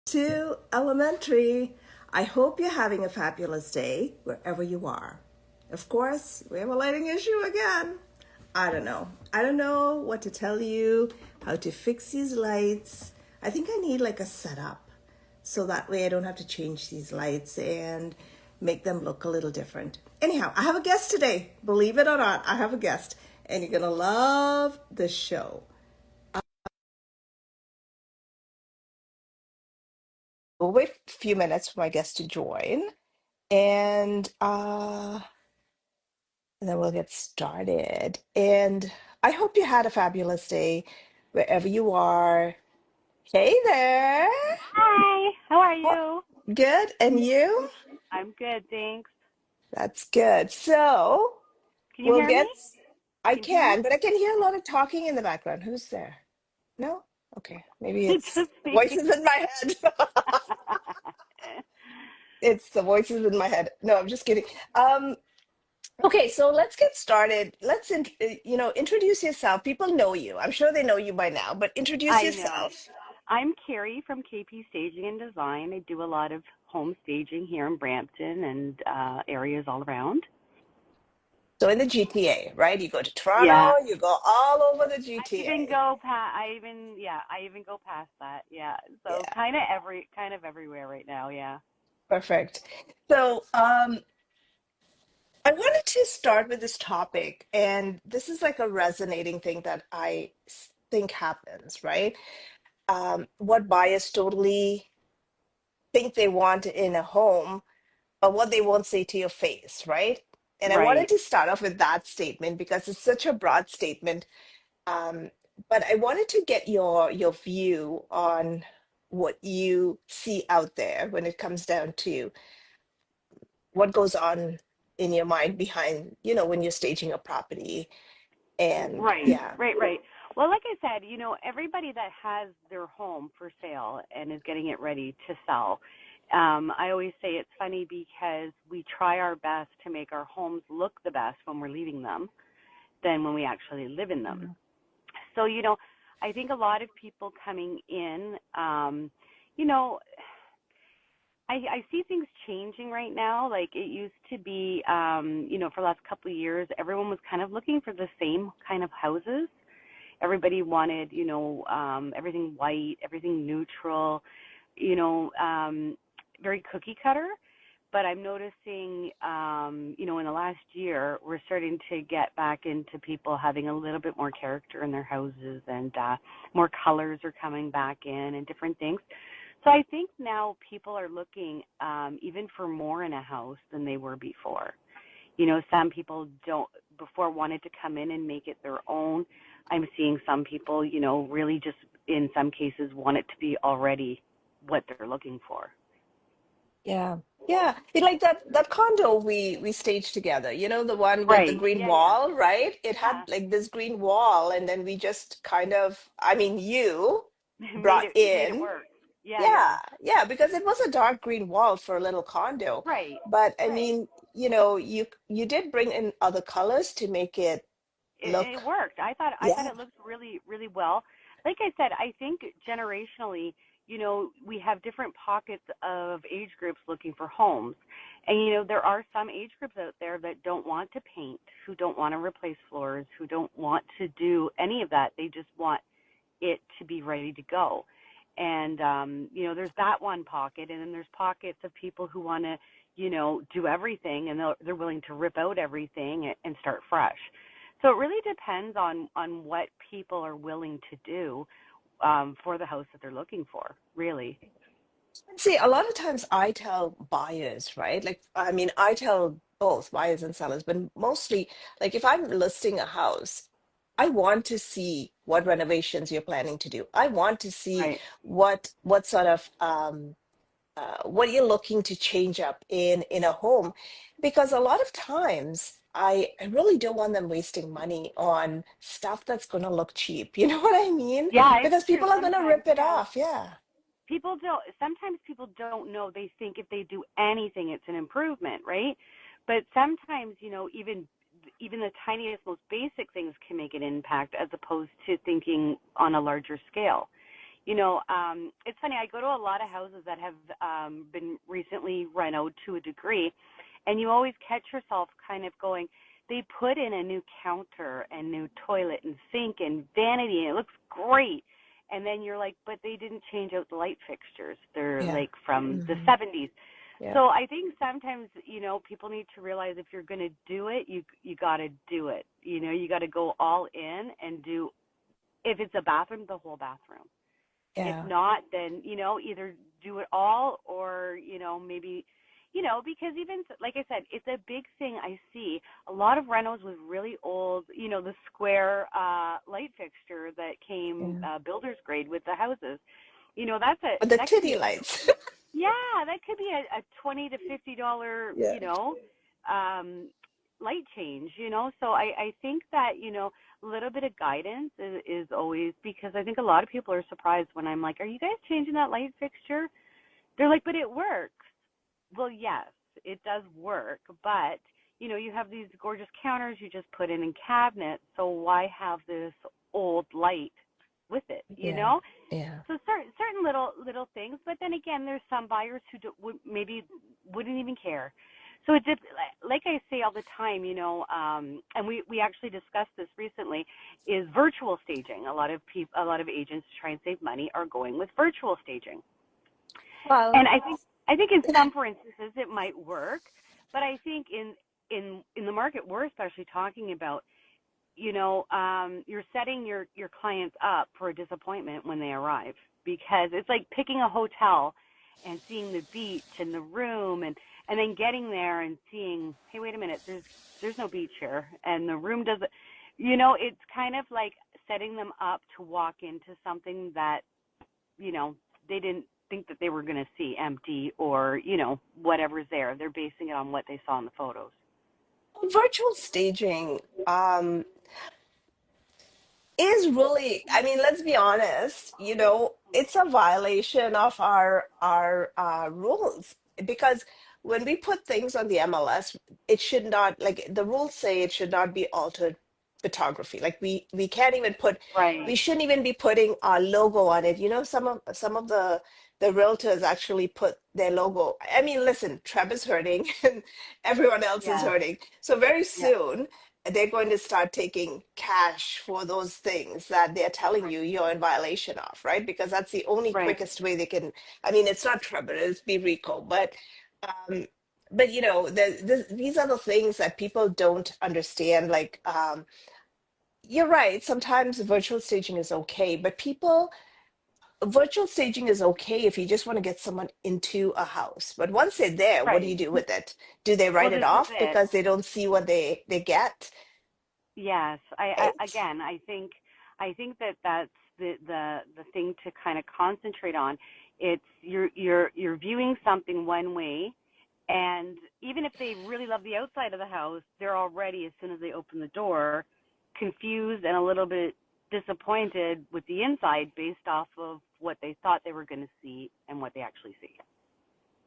To elementary. I hope you're having a fabulous day wherever you are. Of course, we have a lighting issue again. I don't know. I don't know what to tell you, how to fix these lights. I think I need like a setup so that way I don't have to change these lights and make them look a little different. Anyhow, I have a guest today. Believe it or not, I have a guest, and you're going to love the show. We'll wait a few minutes for my guest to join. And then we'll get started. And I hope you had a fabulous day wherever you are. Hey there. Hi, how are Oh, you? good. And you? I'm good, thanks. That's good. So Can you we'll hear me? get, I Can you hear me? can, but I can hear a lot of talking in the background. Who's there? No? Okay. Maybe It's it's just the me. voices in my head. It's the voices in my head. No, I'm just kidding. Um, Okay, so let's get started. Introduce yourself. People know you. I'm sure they know you by now, but introduce I know. yourself. I'm Kerry from KP Staging and Design. I do a lot of home staging here in Brampton and areas all around. So in the GTA, right? You go to Yeah. Toronto, you go all over the I even GTA. go past. I even go past that. Yeah. So Yeah, kind of everywhere right now. Yeah. perfect. So I wanted to start with this topic, and this is like a resonating thing that think happens, right? What buyers totally think they want in a home, but what they won't say to your face, right? And I wanted Right. to start off with that statement because it's such a broad statement. Um, but I wanted to get your view on what you see out there when it comes down to what goes on in your mind behind, when you're staging a property. And Right, yeah, right. Well, like I said, everybody that has their home for sale and is getting it ready to sell, I always say it's funny because we try our best to make our homes look the best when we're leaving them than when we actually live in them. So, I think a lot of people coming in, you know, I see things changing right now. Like it used to be, for the last couple of years, everyone was kind of looking for the same kind of houses. Everybody wanted, everything white, everything neutral, very cookie cutter. But I'm noticing, in the last year, we're starting to get back into people having a little bit more character in their houses and more colors are coming back in and different things. So I think now people are looking even for more in a house than they were before. Some people don't before wanted to come in and make it their own. I'm seeing some people, really just in some cases want it to be already what they're looking for. yeah, yeah. Like that condo we staged together, the one with the Right. green Yeah, yeah. wall, right? It had Yeah. like this green wall, and then we just kind of, I mean, you made brought it in. work. Yeah, Yeah, yeah. yeah, because it was a dark green wall for a little condo. Right. But I Right. mean, you did bring in other colors to make it It look, worked. I thought yeah, it looked really really well. Like I said, I think generationally, we have different pockets of age groups looking for homes. And there are some age groups out there that don't want to paint, who don't want to replace floors, who don't want to do any of that. They just want it to be ready to go. And there's that one pocket, and then there's pockets of people who want to, do everything, and they're willing to rip out everything and start fresh. So it really depends on what people are willing to do for the house that they're looking for, really. see, a lot of times I tell buyers, right? Like, I mean, I tell both buyers and sellers, but mostly, like, if I'm listing a house, I want to see what renovations you're planning to do. I want to see Right. what sort of what you're looking to change up in a home, because a lot of times I really don't want them wasting money on stuff that's going to look cheap. You know what I mean? Yeah, it's Because true. people are going to Sometimes, rip it yeah. off. Yeah. Sometimes people don't know. They think if they do anything, it's an improvement, right? But sometimes, even the tiniest, most basic things can make an impact as opposed to thinking on a larger scale. It's funny. I go to a lot of houses that have been recently renovated to a degree, and you always catch yourself kind of going, they put in a new counter and new toilet and sink and vanity, and it looks great. And then you're like, but they didn't change out the light fixtures. They're Yeah. like from the Mm-hmm. 70s. Yeah. So I think sometimes, people need to realize if you're going to do it, you got to do it. You got to go all in and do, if it's a bathroom, the whole bathroom. If Yeah. not, then, either do it all or, maybe, because even, like I said, it's a big thing I see. A lot of renos with really old, the square light fixture that came Yeah. builder's grade with the houses. That's But the that could be titty lights. yeah, that could be a $20 to $50, Yeah. um, light change, So I think that, a little bit of guidance is always, because I think a lot of people are surprised when I'm like, are you guys changing that light fixture? They're like, but it works. Well, yes, it does work, but, you have these gorgeous counters you just put in cabinets, so why have this old light with it, Yeah. Yeah. So certain little things, but then again, there's some buyers who maybe wouldn't even care. So it just, like I say all the time, and we actually discussed this recently, is virtual staging. A lot of agents to try and save money are going with virtual staging, Well, and I think in some for instances it might work, but I think in the market we're especially talking about, you're setting your clients up for a disappointment when they arrive, because it's like picking a hotel and seeing the beach and the room, and then getting there and seeing, hey, wait a minute, there's no beach here, and the room doesn't, it's kind of like setting them up to walk into something that, they didn't think that they were going to see empty, or, whatever's there. They're basing it on what they saw in the photos. virtual staging is really, I mean, let's be honest, it's a violation of our rules, because when we put things on the MLS, it should not, like the rules say, it should not be altered photography. Like we can't even put, we Right. shouldn't even be putting our logo on it. Some of the realtors actually put their logo. I mean, listen, Treb is hurting and everyone else is Yes. hurting. So very Yes. soon they're going to start taking cash for those things that they're telling you you're in violation of, right? Because that's the only Right. quickest way they can. I mean, it's not Trevor, it's be Rico, um, but these are the things that people don't understand. Like, you're right. Sometimes virtual staging is okay, but virtual staging is okay if you just want to get someone into a house. But once they're there, what do you Right. do with it? Do they Well, write it this is off it. because they don't see what they get? Yes. Right? Again, I think that that's the thing to kind of concentrate on. It's you're viewing something one way, and even if they really love the outside of the house, they're already, as soon as they open the door, confused and a little bit disappointed with the inside based off of what they thought they were going to see and what they actually see.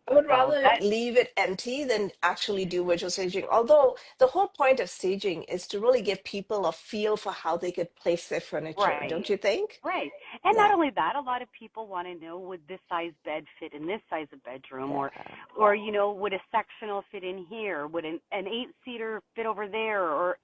I would So rather that leave it empty than actually do virtual staging. Although the whole point of staging is to really give people a feel for how they could place their furniture, right. don't you think? Right. And not Yeah. only that, a lot of people want to know, would this size bed fit in this size of bedroom, or Yeah. would a sectional fit in here? Would an 8-seater fit over there, or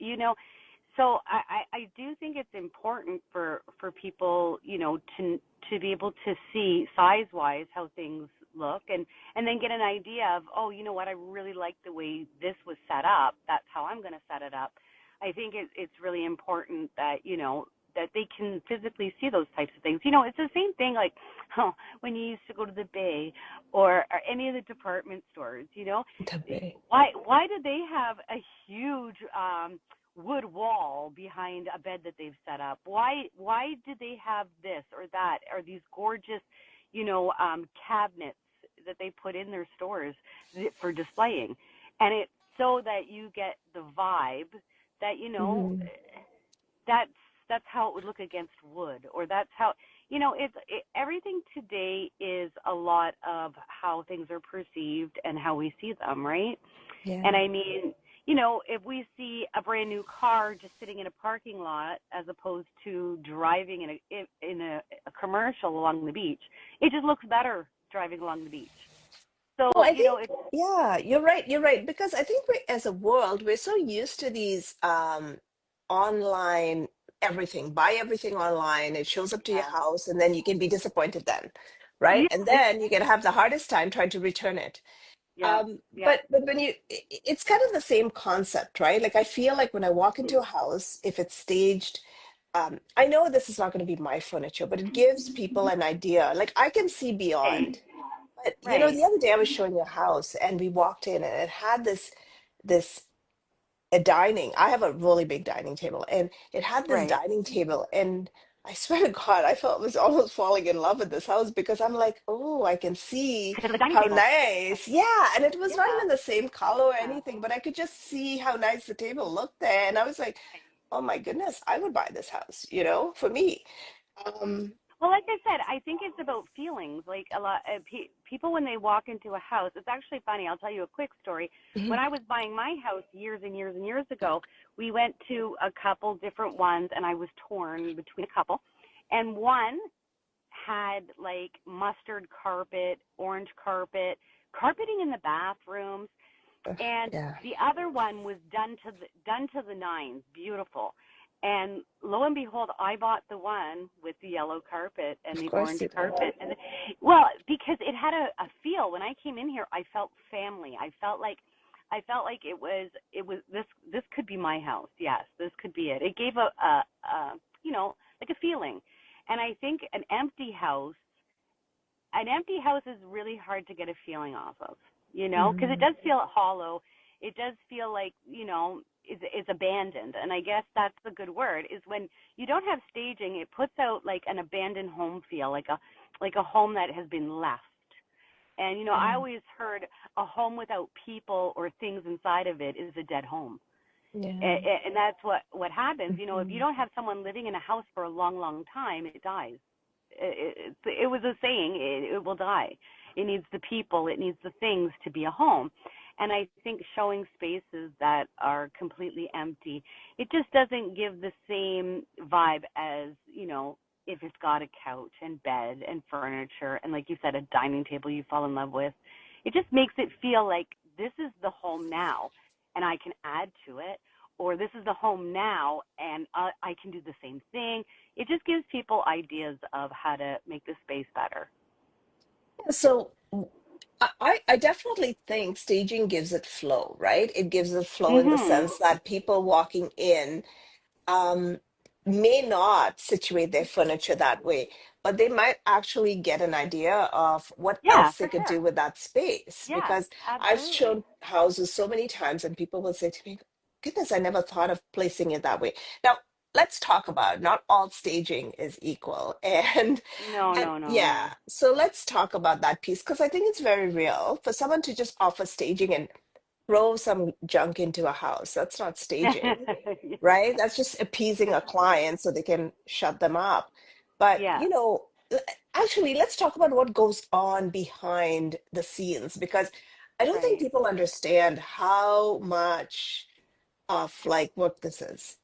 so I do think it's important for people, to be able to see size wise how things look, and then get an idea of, oh, you know what, I really like the way this was set up. That's how I'm going to set it up. I think it's really important that, that they can physically see those types of things. It's the same thing like when you used to go to the Bay, or any of the department stores, The bay. why do they have a huge wood wall behind a bed that they've set up? Why do they have this or that, or these gorgeous, cabinets that they put in their stores for displaying? And it's so that you get the vibe that, Mhm. that's that's how it would look against wood, or that's how, everything today is a lot of how things are perceived and how we see them, right? And Yeah. I mean, if we see a brand new car just sitting in a parking lot as opposed to driving in a commercial along the beach, it just looks better driving along the beach. Well, So, I think, it's yeah, you're right. You're right. Because I think we, as a world, we're so used to these online everything, buy everything online. It shows up to your yeah, house, and then you can be disappointed then, right? yeah, And then you can have the hardest time trying to return it. yeah, yeah, But when it's kind of the same concept, right? Like I feel like when I walk into a house, if it's staged, I know this is not going to be my furniture, but it gives people an idea. Like I can see beyond. But right, the other day I was showing you a house and we walked in and it had this a dining. I have a really big dining table and it had this right. dining table and I swear to God, I felt was almost falling in love with this house because I'm like, oh, I can see Because of the dining how table. nice. Yeah, and it was not Yeah, even the same color or yeah. anything, but I could just see how nice the table looked there. And I was like, oh my goodness, I would buy this house, for me. Um, Well, like I said, I think it's about feelings. Like a lot of people, when they walk into a house, it's actually funny. I'll tell you a quick story. When mhm, I was buying my house years and years and years ago, we went to a couple different ones, and I was torn between a couple. And one had like mustard carpet, orange carpet, carpeting in the bathrooms, and yeah, the other one was done to the nines, beautiful. And lo and behold, I bought the one with the yellow carpet and of the course orange you did. carpet. And well, because it had a feel. When I came in here, I felt family. I felt like it was this could be my house. Yes, this could be it. It gave like a feeling. And I think an empty house is really hard to get a feeling off of, because it Mhm. does feel hollow. It does feel like, it's abandoned. And I guess that's the good word, is when you don't have staging, it puts out like an abandoned home feel, like a home that has been left. And, I Yeah. always heard a home without people or things inside of it is a dead home. Yeah. And that's what happens. If you Mhm. don't have someone living in a house for a long, long time, it dies. It was a saying, it will die. It needs the people, it needs the things to be a home. And I think showing spaces that are completely empty, it just doesn't give the same vibe as, if it's got a couch and bed and furniture and, like you said, a dining table you fall in love with. It just makes it feel like this is the home now and I can add to it, or this is the home now and I can do the same thing. It just gives people ideas of how to make the space better. So I definitely think staging gives it flow, right? It gives it flow in the Mhm. sense that people walking in um, may not situate their furniture that way, but they might actually get an idea of what Yeah, else they for could sure. do with that space. Yes, Because I've absolutely. shown houses so many times, and people will say to me, goodness, I never thought of placing it that way. Now, let's talk about not all staging is equal. No, And no, no, yeah, no. so let's talk about that piece because I think it's very real for someone to just offer staging and throw some junk into a house. That's not staging, right? That's just appeasing a client so they can shut them up. But, Yeah, actually, let's talk about what goes on behind the scenes because I don't think right. people understand how much of like work this is.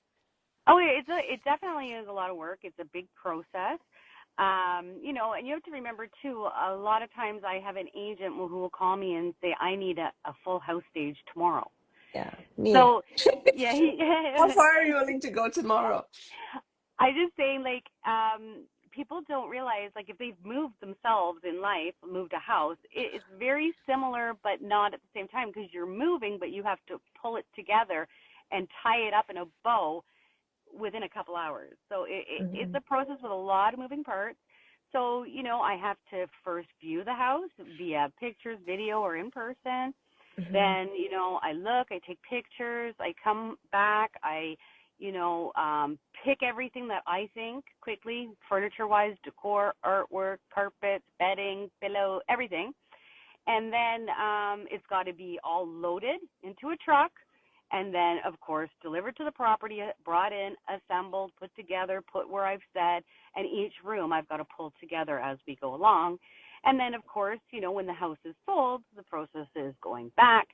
Oh, yeah, it definitely is a lot of work. It's a big process. And you have to remember too, a lot of times I have an agent who will call me and say, I need a full house stage tomorrow. Yeah, me. So, yeah, How far are you willing to go tomorrow? I just saying, like, people don't realize, like, if they've moved themselves in life, moved a house, it's very similar, but not at the same time because you're moving, but you have to pull it together and tie it up in a bow within a couple hours. So it's Hmm. a process with a lot of moving parts. So, I have to first view the house via pictures, video, or in person. Hmm. Then, I look, I take pictures, I come back, I, pick everything that I think quickly, furniture-wise, decor, artwork, carpets, bedding, pillow, everything. And then it's got to be all loaded into a truck and then, of course, delivered to the property, brought in, assembled, put together, put where I've said, and each room I've got to pull together as we go along. And then, of course, when the house is sold, the process is going back,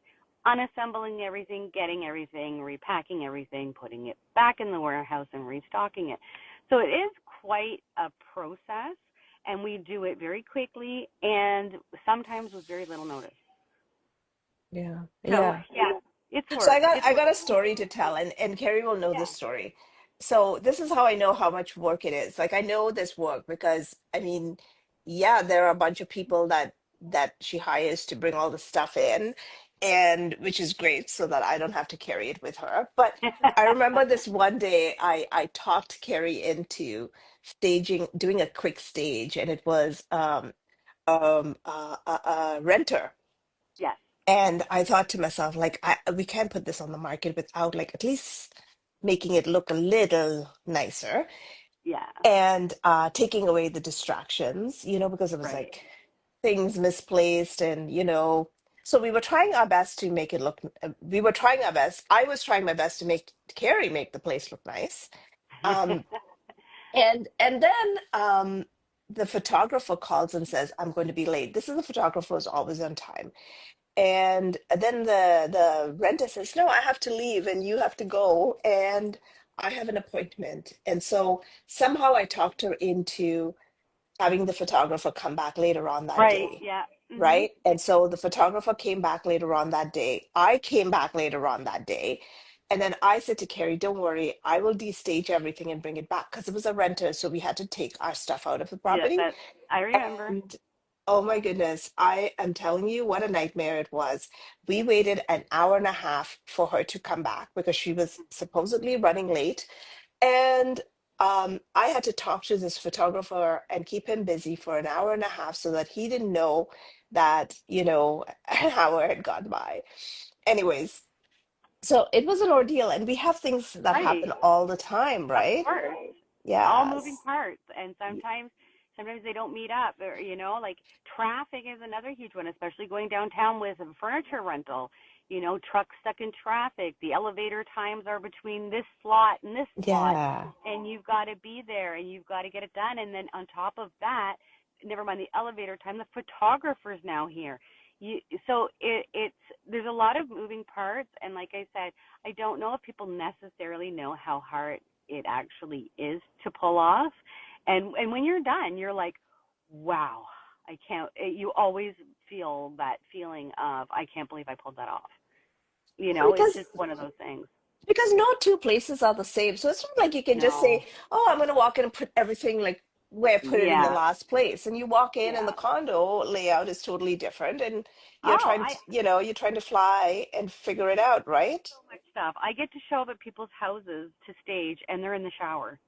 unassembling everything, getting everything, repacking everything, putting it back in the warehouse and restocking it. So it is quite a process, and we do it very quickly and sometimes with very little notice. Yeah. So Yeah. yeah, it's So work. It's I work. got a story to tell, and Kerry will know this Yeah. story. So this is how I know how much work it is. Like I know this work because I mean, yeah, there are a bunch of people that she hires to bring all the stuff in, and which is great so that I don't have to carry it with her. But I remember this one day I talked Kerry into staging, doing a quick stage, and it was a renter. Yes. And I thought to myself, like, we can't put this on the market without, like, at least making it look a little nicer Yeah. and taking away the distractions, because it was Right. like things misplaced and, so we were trying our best to make it look, we were trying our best. I was trying my best to make Carrie make the place look nice. Um, and then the photographer calls and says, I'm going to be late. This is the photographer who's always on time. And then the renter says, "No, I have to leave and you have to go and I have an appointment." And so somehow I talked her into having the photographer come back later on that Right. day, Yeah. Mhm. right? And so the photographer came back later on that day. I came back later on that day. And then I said to Carrie, "Don't worry, I will destage everything and bring it back," because it was a renter, so we had to take our stuff out of the Yeah, property. that I remember. And oh my goodness, I am telling you what a nightmare it was. We waited an hour and a half for her to come back because she was supposedly running late. And I had to talk to this photographer and keep him busy for an hour and a half so that he didn't know that, an hour had gone by. Anyways, so it was an ordeal, and we have things that Right. happen all the time, Of right? course. All moving Yes. parts, and sometimes they don't meet up, or like traffic is another huge one, especially going downtown with a furniture rental. Trucks stuck in traffic, the elevator times are between this slot and this slot, Yeah. and you've got to be there and you've got to get it done. And then on top of that, never mind the elevator time, the photographer's now here. So it's there's a lot of moving parts, and like I said, I don't know if people necessarily know how hard it actually is to pull off. And when you're done, you're like, wow, I can't. You always feel that feeling of I can't believe I pulled that off. It's Because just one of those things. Because no two places are the same. So it's not like you can just say, No. "Oh, I'm going to walk in and put everything like where I put it in the Yeah. last place." And you walk in and the Yeah. condo layout is totally different. And Oh, I you're trying to fly and figure it out, right? so much stuff. I get to show up at people's houses to stage, and they're in the shower,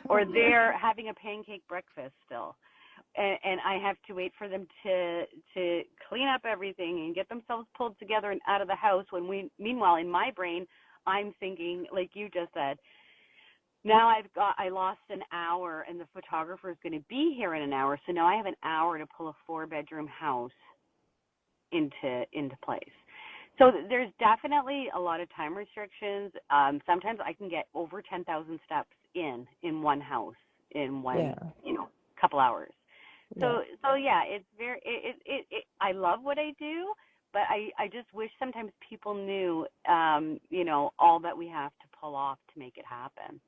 or they're having a pancake breakfast still. And I have to wait for them to clean up everything and get themselves pulled together and out of the house. When we, meanwhile, in my brain, I'm thinking, like you just said, now I lost an hour, and the photographer is going to be here in an hour, so now I have an hour to pull a 4-bedroom house into place. So there's definitely a lot of time restrictions. Sometimes I can get over 10,000 steps in one house in one Yeah, couple hours. yeah. So yeah, it's very I love what I do, but I just wish sometimes people knew all that we have to pull off to make it happen.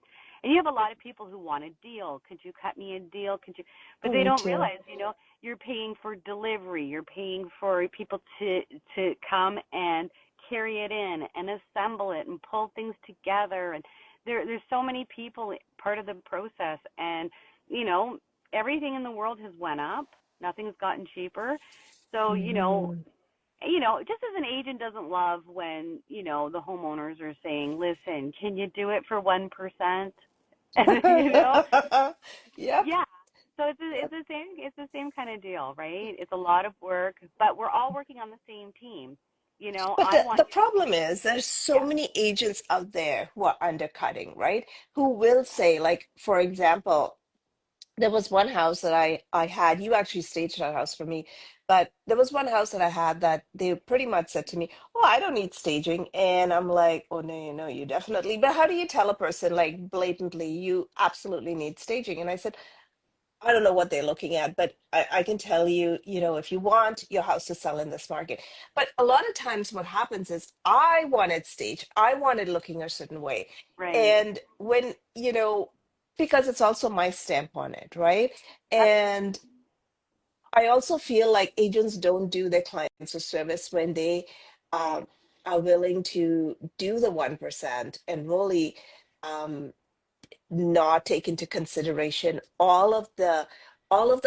And you have a lot of people who want a deal. Could you cut me a deal? Could you? But Oh, they me don't too. realize, you're paying for delivery. You're paying for people to come and carry it in and assemble it and pull things together. And there's so many people part of the process. And you know, everything in the world has went up. Nothing's gotten cheaper. So, Hmm. just as an agent doesn't love when, the homeowners are saying, "Listen, can you do it for 1%?" you know? Yep. Yeah. So Yep. it's the same kind of deal, right? It's a lot of work, but we're all working on the same team. But I the want problem is there's so yeah. many agents out there who are undercutting, right? Who will say, like, for example, there was one house that I had. You actually staged that house for me, but there was one house that I had that they pretty much said to me, "Oh, I don't need staging," and I'm like, "Oh no, you definitely." But how do you tell a person like blatantly you absolutely need staging? And I said, I don't know what they're looking at, but I can tell you, if you want your house to sell in this market. But a lot of times what happens is I want it staged, I want it looking a certain way. Right. And when, because it's also my stamp on it, right? Yep. And I also feel like agents don't do their clients a service when they um, are willing to do the 1% and really um, not take into consideration all of the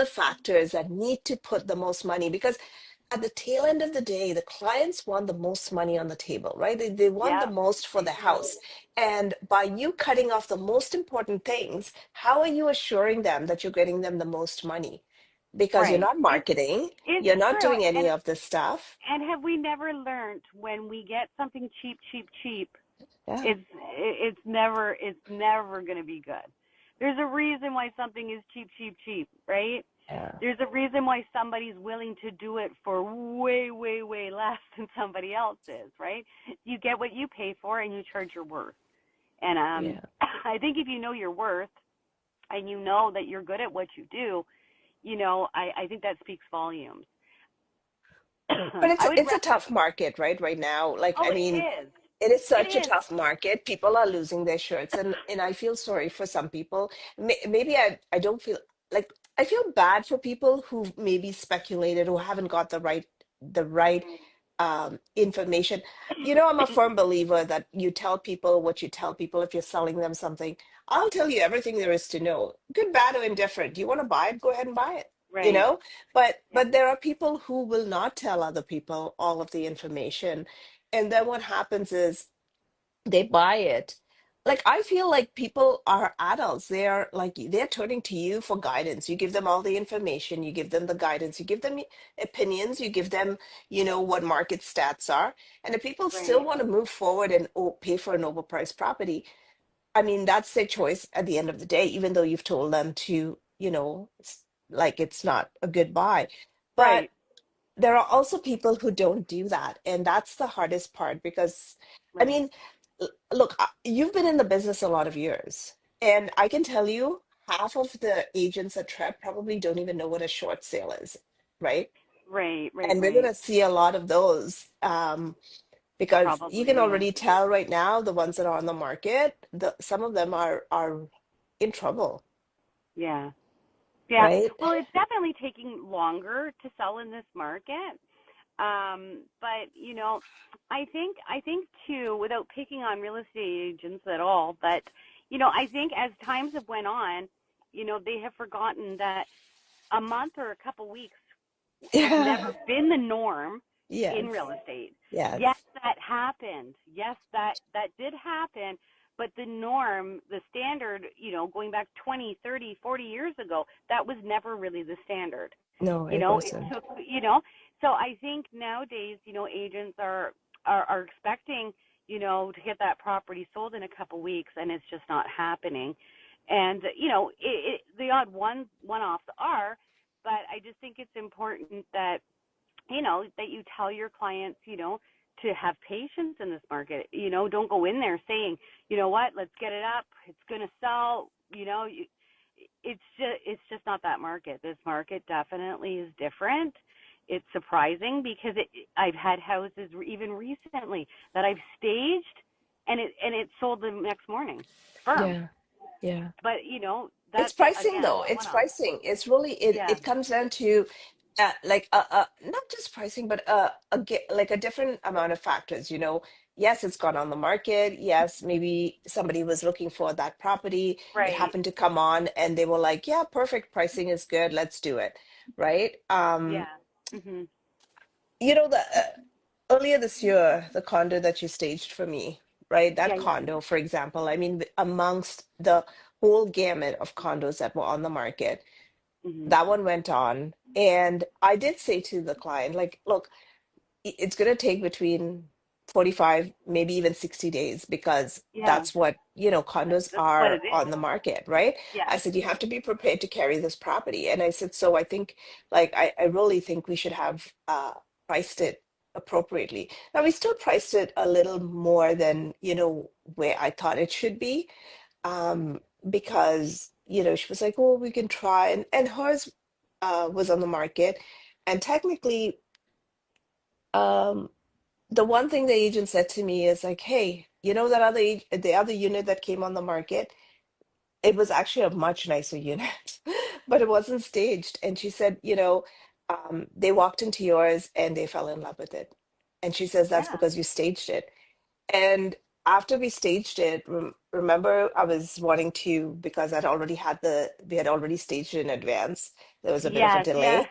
factors that need to put the most money, because at the tail end of the day the clients want the most money on the table, right? They want the Yep. most for They the do. house, and by you cutting off the most important things, how are you assuring them that you're getting them the most money? Because you're Right. not marketing, It's you're not true. doing any of this stuff. And have we never learned when we get something cheap, cheap, cheap, Yeah, it's never going to be good. There's a reason why something is cheap, cheap, cheap, right? yeah, There's a reason why somebody's willing to do it for way, way, way less than somebody else is, right? You get what you pay for and you charge your worth. And yeah. I think if you know your worth and you know that you're good at what you do, I think that speaks volumes. But it's I would, it's a tough market, right now. Like, oh, I it mean, is. it is It such a is. tough market. People are losing their shirts, and I feel sorry for some people. Maybe I don't feel like, I feel bad for people who maybe speculated, who haven't got the right information. I'm a firm believer that you tell people what you tell people. If you're selling them something, I'll tell you everything there is to know, good, bad, or indifferent. Do you want to buy it? Go ahead and buy it. You Right. know, but Yeah. but there are people who will not tell other people all of the information, and then what happens is they buy it. Like, I feel like people are adults. They're turning to you for guidance. You give them all the information, you give them the guidance, you give them opinions, you give them, what market stats are. And if people still Right. want to move forward and pay for an overpriced property, I mean, that's their choice at the end of the day, even though you've told them to, like, it's not a good buy. But Right. there are also people who don't do that, and that's the hardest part, because I Right. mean, look, you've been in the business a lot of years, and I can tell you half of the agents at Trep probably don't even know what a short sale is, right? Right. Right. And we're going Right. to see a lot of those, because you can Probably. already tell right now the ones that are on the market, some of them are in trouble, Yeah. Yeah. right? Well, it's definitely taking longer to sell in this market. But I think too, without picking on real estate agents at all, but I think as times have went on, they have forgotten that a month or a couple weeks has Yeah. never been the norm in Yes. real estate. Yes, Yes. that happened. Yes, that did happen, but the norm, the standard, going back 20, 30, 40 years ago, that was never really the standard. No, You it know, it wasn't. took, so I think nowadays, agents are expecting, to get that property sold in a couple weeks, and it's just not happening. And the odd one-offs are, but I just think it's important that that you tell your clients, to have patience in this market. Don't go in there saying, you know what, let's get it up, it's going to sell. It's just not that market. This market definitely is different. It's surprising because I've had houses even recently that I've staged, and it sold the next morning, firm. Yeah. Yeah. But It's that's pricing again though. a It's one off. pricing. It's really, Yeah. it comes down to like not just pricing, but like a different amount of factors, Yes, it's gone on the market. Yes, maybe somebody was looking for that property. It Right. happened to come on and they were like, yeah, perfect, pricing is good. Let's do it. Right? Yeah. Mhm. The earlier this year, the condo that you staged for me, right? Yeah. That Yeah. condo, for example, I mean, amongst the whole gamut of condos that were on the market, Mhm. that one went on. And I did say to the client, like, look, it's going to take between 45, maybe even 60 days, because Yeah. that's what, condos That's what are it is. on the market, right? I Yeah. said, you have to be prepared to carry this property. And I said, so I think, like, I really think we should have priced it appropriately. Now, we still priced it a little more than, where I thought it should be. Um, because, she was like, oh, we can try. And hers was on the market. And technically, um, the one thing the agent said to me is like, hey, the other unit that came on the market, it was actually a much nicer unit, but it wasn't staged. And she said, they walked into yours and they fell in love with it. And she says, that's Yeah. because you staged it. And after we staged it, remember, I was wanting to, because we had already staged it in advance. There was a bit of a Yes, yeah. delay,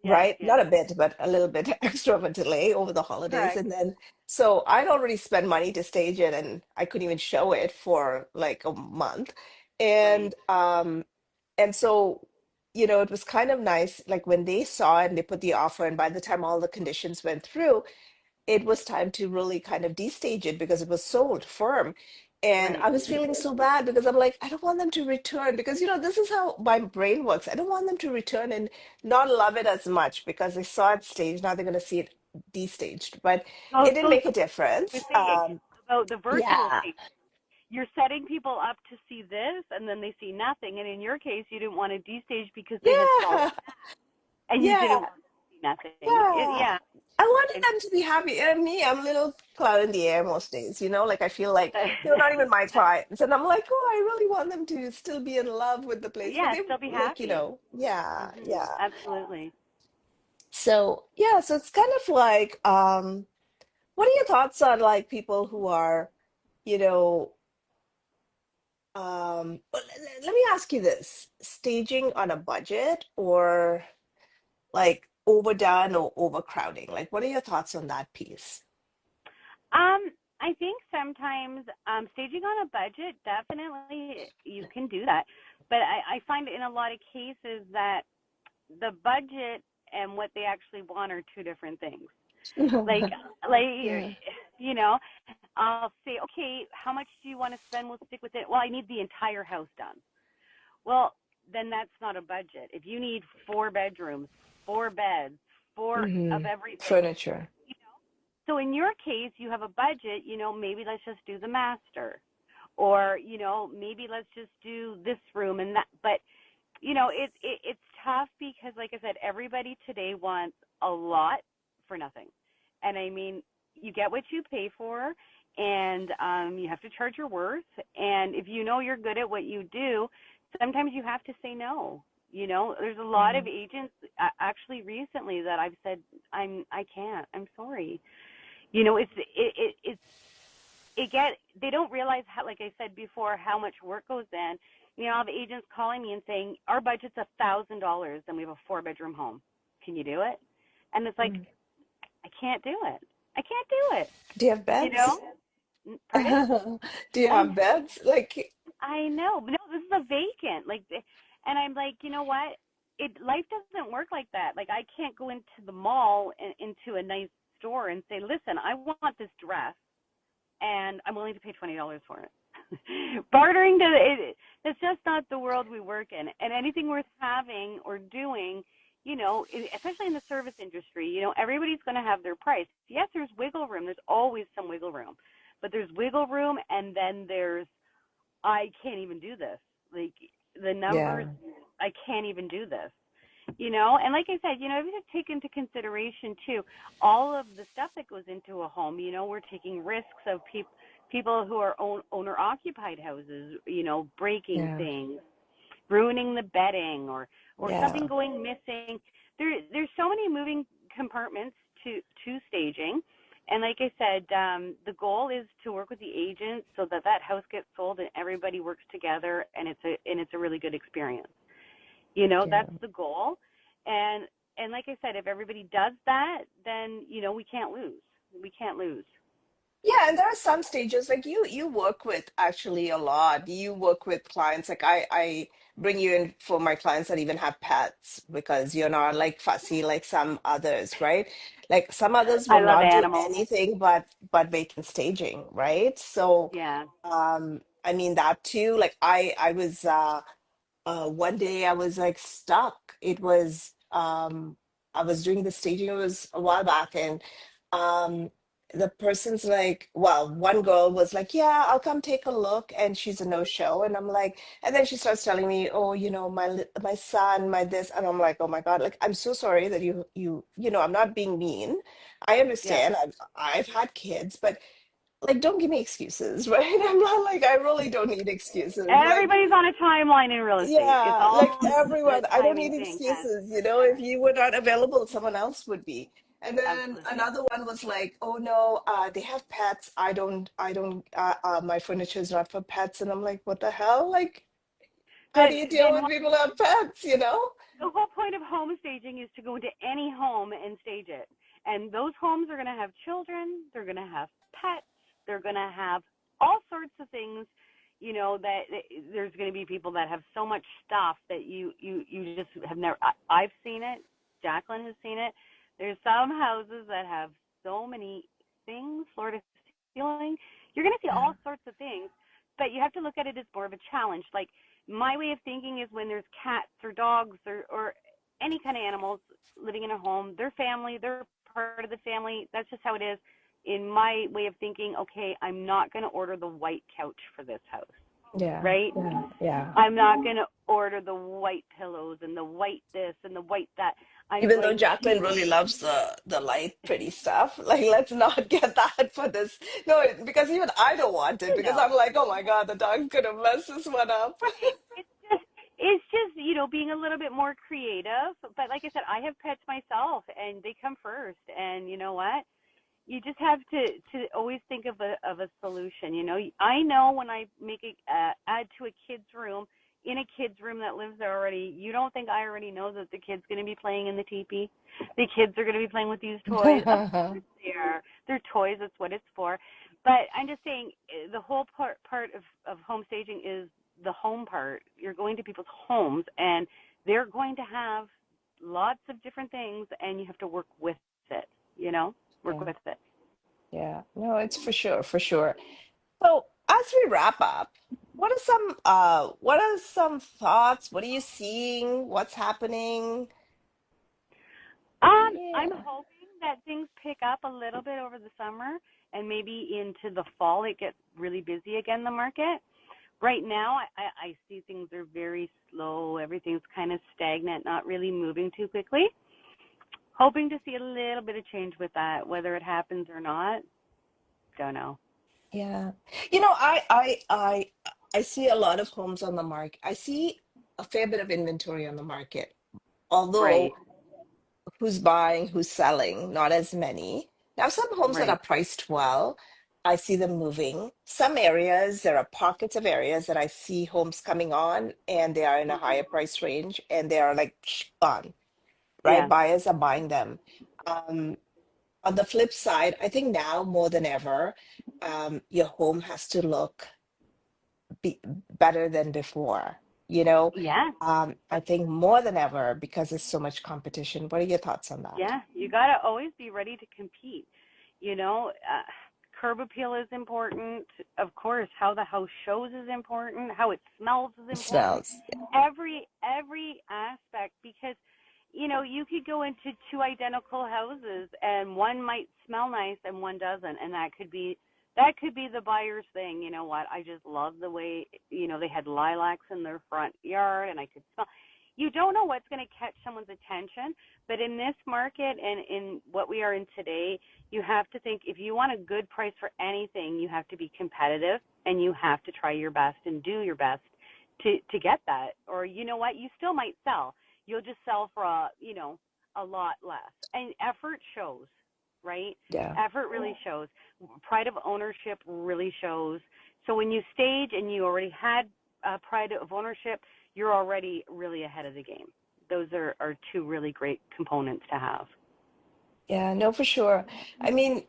Yes, right? yes. Not a bit, but a little bit extra of a delay over the holidays. Correct. And then, so I'd already spent money to stage it and I couldn't even show it for like a month. Right. And so, it was kind of nice, like when they saw it and they put the offer, and by the time all the conditions went through, it was time to really kind of destage it because it was sold firm. And Right. I was feeling so bad because I'm like, I don't want them to return because, this is how my brain works. I don't want them to return and not love it as much because they saw it staged. Now they're going to see it destaged. But Oh, it didn't so make a you're difference. saying about the virtual Yeah. state. You're setting people up to see this, and then they see nothing. And in your case, you didn't want to destage because they had saw Yeah. that, and you didn't Yeah. want to see nothing. Yeah. Yeah. I wanted And them to be happy. And me, I'm a little cloud in the air most days, like I feel like they're not even my clients. And I'm like, oh, I really want them to still be in love with the place. But yeah, they still be like, happy. yeah, yeah. Absolutely. So yeah, so it's kind of like, what are your thoughts on like people who are, you know, let me ask you this, staging on a budget or like overdone or overcrowding? Like, what are your thoughts on that piece? I think sometimes staging on a budget, definitely you can do that. But I find in a lot of cases that the budget and what they actually want are two different things. Like, like Yeah. you know, I'll say, okay, how much do you want to spend? We'll stick with it. Well, I need the entire house done. Well, then that's not a budget. If you need four bedrooms, four beds, four of everything, Furniture. so in your case, you have a budget, maybe let's just do the master. Or, maybe let's just do this room and that. But, it's tough because, like I said, everybody today wants a lot for nothing. And I mean, you get what you pay for, and you have to charge your worth. And if you know you're good at what you do, sometimes you have to say no. There's a lot of Mm. agents actually recently that I've said I can't. I'm sorry. They don't realize how, like I said before, how much work goes in. I have agents calling me and saying our budget's $1,000 and we have a four-bedroom home. Can you do it? And it's like, Mm. I can't do it. I can't do it. Do you have You know? beds? Pardon? Do you Oh, have beds? Like, I know. But no, this is a vacant. And I'm like, you know what? Life doesn't work like that. Like I can't go into the mall and into a nice store and say, listen, I want this dress and I'm willing to pay $20 for it. Bartering it's just not the world we work in. And anything worth having or doing, especially in the service industry, everybody's going to have their price. Yes, there's wiggle room. There's always some wiggle room, but there's wiggle room, and then there's I can't even do this. Like the numbers, yeah, I can't even do this. And like I said, if you take into consideration too all of the stuff that goes into a home. We're taking risks of people who are owner occupied houses, breaking yeah, things, ruining the bedding, or something yeah, going missing. There's so many moving compartments to staging. And like I said, the goal is to work with the agent so that house gets sold and everybody works together, and it's a really good experience. yeah. That's the goal. And like I said, if everybody does that, then we can't lose. We can't lose. Yeah, and there are some stages like you work with actually a lot. You work with clients like I bring you in for my clients that even have pets because you're not like fussy like some others, right? Like some others I will love not do animals. anything but vacant staging, right? So Yeah. I mean that too. Like I was one day I was like stuck. It was I was doing the staging, it was a while back, and um the person's like, well, one girl was like, yeah, I'll come take a look, and she's a no-show. And I'm like, and then she starts telling me, oh, my son, my this, and I'm like, oh my God, like, I'm so sorry that I'm not being mean. I Yeah. understand. I've had kids, but like, don't give me excuses, right? I'm not like, I really don't need excuses. Like, Everybody's on a timeline in real estate. It's yeah, like all a everyone, I don't timing need thing, Ken. excuses. If you were not available, someone else would be. And then Absolutely. another one was like, oh no, they have pets. My furniture is not for pets. And I'm like, what the hell? Like, how do But you deal then with people who have pets? the whole point of home staging is to go into any home and stage it. And those homes are going to have children, they're going to have pets, they're going to have all sorts of things, that there's going to be people that have so much stuff that you just have never I've seen it. Jacqueline has seen it. There's some houses that have so many things, floor to ceiling. You're going to see Yeah. all sorts of things, but you have to look at it as more of a challenge. Like my way of thinking is when there's cats or dogs or any kind of animals living in a home, they're family, they're part of the family. That's just how it is. In my way of thinking, okay, I'm not going to order the white couch for this house, Yeah, right? yeah, yeah. I'm not going to order the white pillows and the white this and the white that. I'm Even though going Jacqueline to, really loves the light, pretty stuff, like let's not get that for this. No, because even I don't want it because no. I'm like, oh my God, the dog's gonna mess this one up. It's just being a little bit more creative. But like I said, I have pets myself, and they come first. And you know what? You just have to always think of a solution. I know when I make a add to a kid's room in a kid's room that lives there already. You don't think I already know that the kid's going to be playing in the teepee? The kids are going to be playing with these toys. Of course they are. They're toys. That's what it's for. But I'm just saying the whole part of home staging is the home part. You're going to people's homes, and they're going to have lots of different things, and you have to work with it. Work Yeah, with it. yeah. No, it's for sure, for sure. So as we wrap up, what are some thoughts? What are you seeing? What's happening? I'm Yeah. hoping that things pick up a little bit over the summer and maybe into the fall it gets really busy again, the market. Right now, I see things are very slow. Everything's kind of stagnant, not really moving too quickly. Hoping to see a little bit of change with that. Whether it happens or not, don't know. Yeah. I see a lot of homes on the market. I see a fair bit of inventory on the market. Right, Although who's buying, who's selling, not as many. Now, some homes that are right. priced well, I see them moving. Some areas, there are pockets of areas that I see homes coming on and they are in a Hmm. higher price range and they are like gone, right? Yeah, Buyers are buying them. Um, on the flip side, I think now more than ever, your home has to look be better than before. You know, yeah. I think more than ever because there's so much competition. What are your thoughts on that? Yeah, you got to always be ready to compete. Curb appeal is important. Of course, how the house shows is important. How it smells is important. Smells. Every aspect, because you could go into two identical houses and one might smell nice and one doesn't, and that could be the buyer's thing. You know what? I just love the way they had lilacs in their front yard, and I could smell. You don't know what's going to catch someone's attention, but in this market and in what we are in today, you have to think if you want a good price for anything, you have to be competitive and you have to try your best and do your best to get that. Or you know what? You still might sell. You'll just sell for a lot less. And effort shows, right? Yeah. Effort really shows. Pride of ownership really shows. So when you stage and you already had pride of ownership, you're already really ahead of the game. Those are two really great components to have. Yeah, no, for sure. I mean,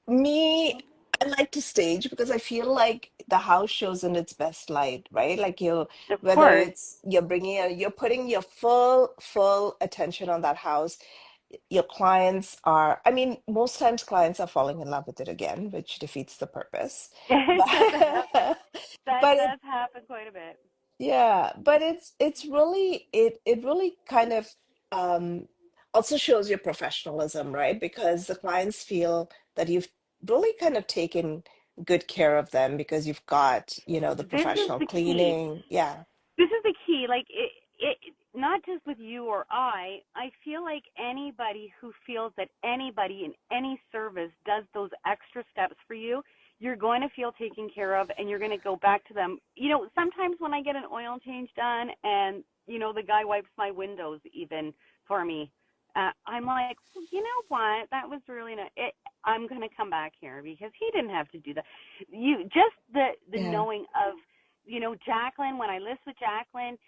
me, I like to stage because I feel like the house shows in its best light, right? Like Of whether course. it's you're putting your full attention on that house. Your clients are, I mean, most times clients are falling in love with it again, which defeats the purpose. It does happen. But, That but it, does happen quite a bit. yeah, but it's really it really kind of um also shows your professionalism, right? Because the clients feel that you've really kind of taken good care of them because you've got, the This is professional the key. cleaning. Yeah. This is the key. Like it not just with you or I feel like anybody who feels that anybody in any service does those extra steps for you, you're going to feel taken care of and you're going to go back to them. Sometimes when I get an oil change done and, the guy wipes my windows even for me, I'm like, well, you know what? That was really not it. I'm going to come back here because he didn't have to do that. You just the Yeah. knowing of Jacqueline, when I list with Jacqueline,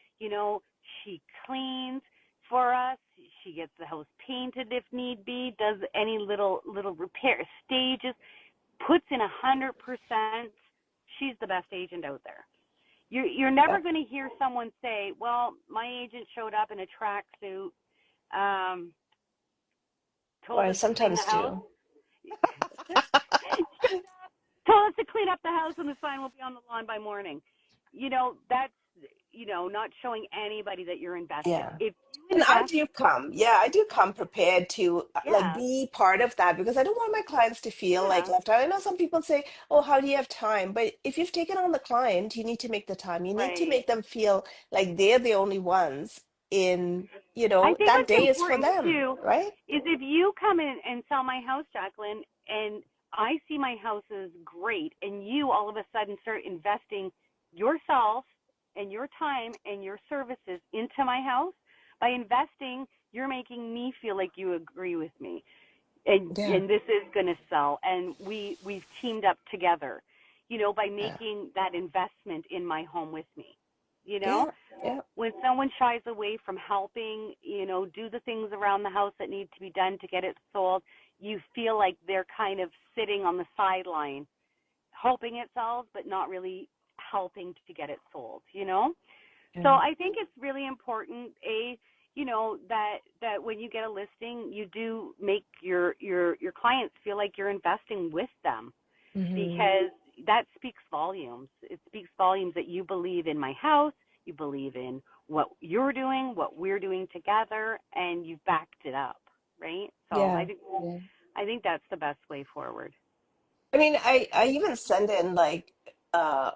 she cleans for us. She gets the house painted if need be, does any little repair stages, puts in 100%. She's the best agent out there. You're Yeah. never going to hear someone say, "Well, my agent showed up in a tracksuit, um, Or told I us to clean the sometimes house." do. Told us to clean up the house and the sign will be on the lawn by morning. That's, not showing anybody that you're invested. Yeah. If you And I invest, do come, yeah, I do come prepared to like yeah, be part of that because I don't want my clients to feel like yeah, left out. I know some people say, "Oh, how do you have time?" But if you've taken on the client, you need to make the time. You need to right. make them feel like they're the only ones in, I think that what's day is for important them, too right? is if you come in and sell my house, Jacqueline, and I see my house is great, and you all of a sudden start investing yourself and your time and your services into my house, by investing, you're making me feel like you agree with me. and Yeah. and this is going to sell, and we've teamed up together, by Yeah. making that investment in my home with me. you know Yeah. Yeah. when someone shies away from helping, do the things around the house that need to be done to get it sold, you feel like they're kind of sitting on the sideline hoping it sells but not really helping to get it sold. So Yeah. I think it's really important, that when you get a listing, you do make your clients feel like you're investing with them, Hmm. because that speaks volumes. It speaks volumes that you believe in my house, you believe in what you're doing, what we're doing together, and you've backed it up, right? So I Yeah. think Yeah. I think that's the best way forward. I mean, I even send in like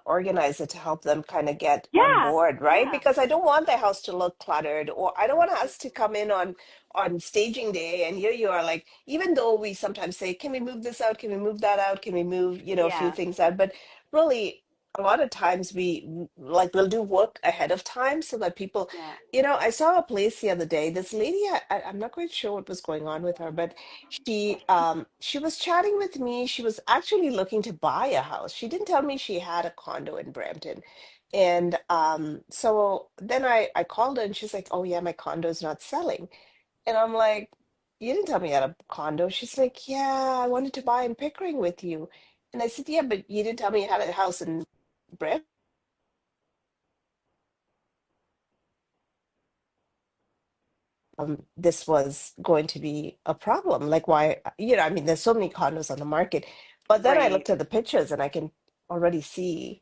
organizer to help them kind of get on Yeah, board, right? yeah, Because I don't want the house to look cluttered, or I don't want us to come in on staging day and here you are like, even though we sometimes say, can we move this out? Can we move that out? Can we move, a few yeah, things out? But really, a lot of times like we'll do work ahead of time so that people, yeah. I saw a place the other day. This lady, I'm not quite sure what was going on with her, but she was chatting with me. She was actually looking to buy a house. She didn't tell me she had a condo in Brampton. And so then I called her and she's like, "Oh yeah, my condo is not selling." And I'm like, "You didn't tell me you had a condo." She's like, "Yeah, I wanted to buy in Pickering with you." And I said, "Yeah, but you didn't tell me you had a house in Brampton." This was going to be a problem. Like, why, I mean, there's so many condos on the market. But then I Right. looked at the pictures and I can already see,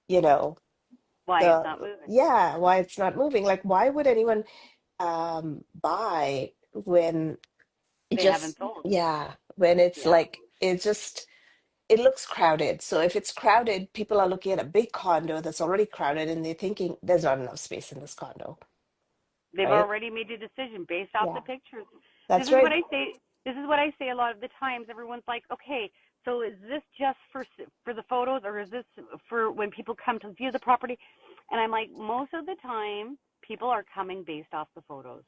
you know, Why it's not moving. yeah, why it's not moving. Like, why would anyone buy when it They haven't just, sold. yeah, when it's Yeah. like, it looks crowded. So if it's crowded, people are looking at a big condo that's already crowded and they're thinking there's not enough space in this condo, They've right? already made a decision based off the Yeah, pictures. This that's is what right. I say. This is what I say a lot of the times. Everyone's like, okay, so is this just for the photos, or is this for when people come to view the property? And I'm like, most of the time, people are coming based off the photos.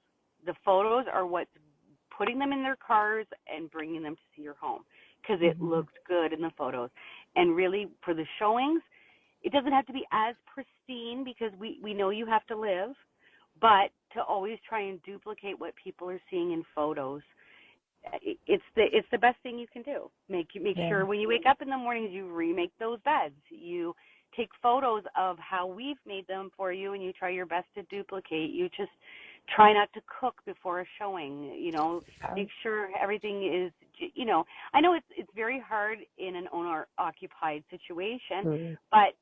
The photos are what's putting them in their cars and bringing them to see your home because it Mhm. looked good in the photos. And really, for the showings, it doesn't have to be as pristine because we know you have to live, but to always try and duplicate what people are seeing in photos, it's the best thing you can do. Make Yeah. sure when you wake up in the mornings you remake those beds. You take photos of how we've made them for you, and you try your best to duplicate. You just try not to cook before a showing. Yeah. Make sure everything is. I know it's very hard in an owner occupied situation, Mm. but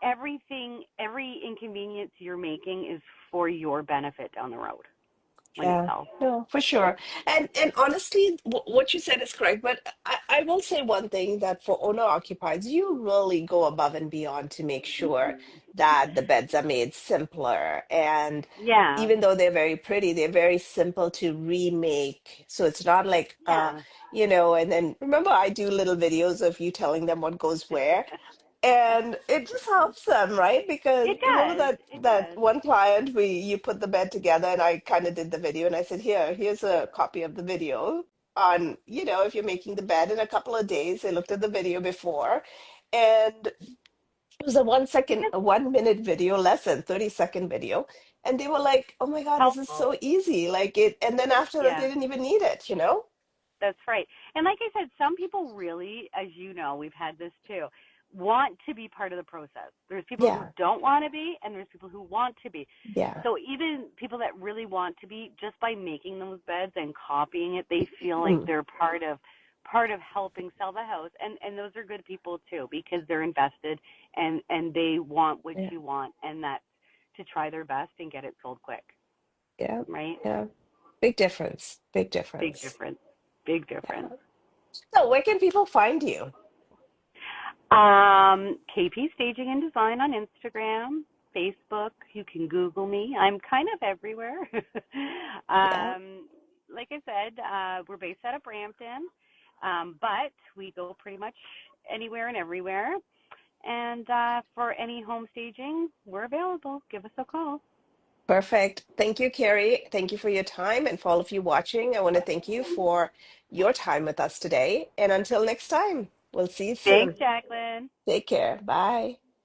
every inconvenience you're making is for your benefit down the road. when it Yeah, sells. no, for sure. And honestly, what you said is correct. But I will say one thing that for owner occupieds, you really go above and beyond to make sure that the beds are made simpler. And Yeah, even though they're very pretty, they're very simple to remake. So it's not like yeah. and then remember I do little videos of you telling them what goes where. And it just helps them, right? Because It remember does. It that does. one client we you put the bed together and I kind of did the video and I said, here's a copy of the video on, if you're making the bed in a couple of days. They looked at the video before and it was Because a 1 minute video, less than 30-second video. And they were like, oh my God, this is helpful. so easy. Like it, and then after that, they Yeah. didn't even need it. That's right. And like I said, some people really, as you know, we've had this too, want to be part of the process. There's people who Yeah, don't want to be, and there's people who want to be. yeah. So even people that really want to be, just by making those beds and copying it, they feel like Mm, they're part of helping sell the house. And those are good people too, because they're invested and they want what yeah, you want, and that's to try their best and get it sold quick, yeah, right? yeah. Big difference. Big Big difference. difference. Big Yeah. difference. So where can people find you? KP Staging and Design on Instagram, Facebook. You can Google me. I'm kind of everywhere. Yeah, Like I said, we're based out of Brampton, but we go pretty much anywhere and everywhere. And for any home staging, we're available. Give us a call. perfect. Thank you, Kerry. Thank you for your time. And for all of you watching, I want to thank you for your time with us today. And until next time, we'll see you Thanks, soon. Jacqueline. Take care. Bye.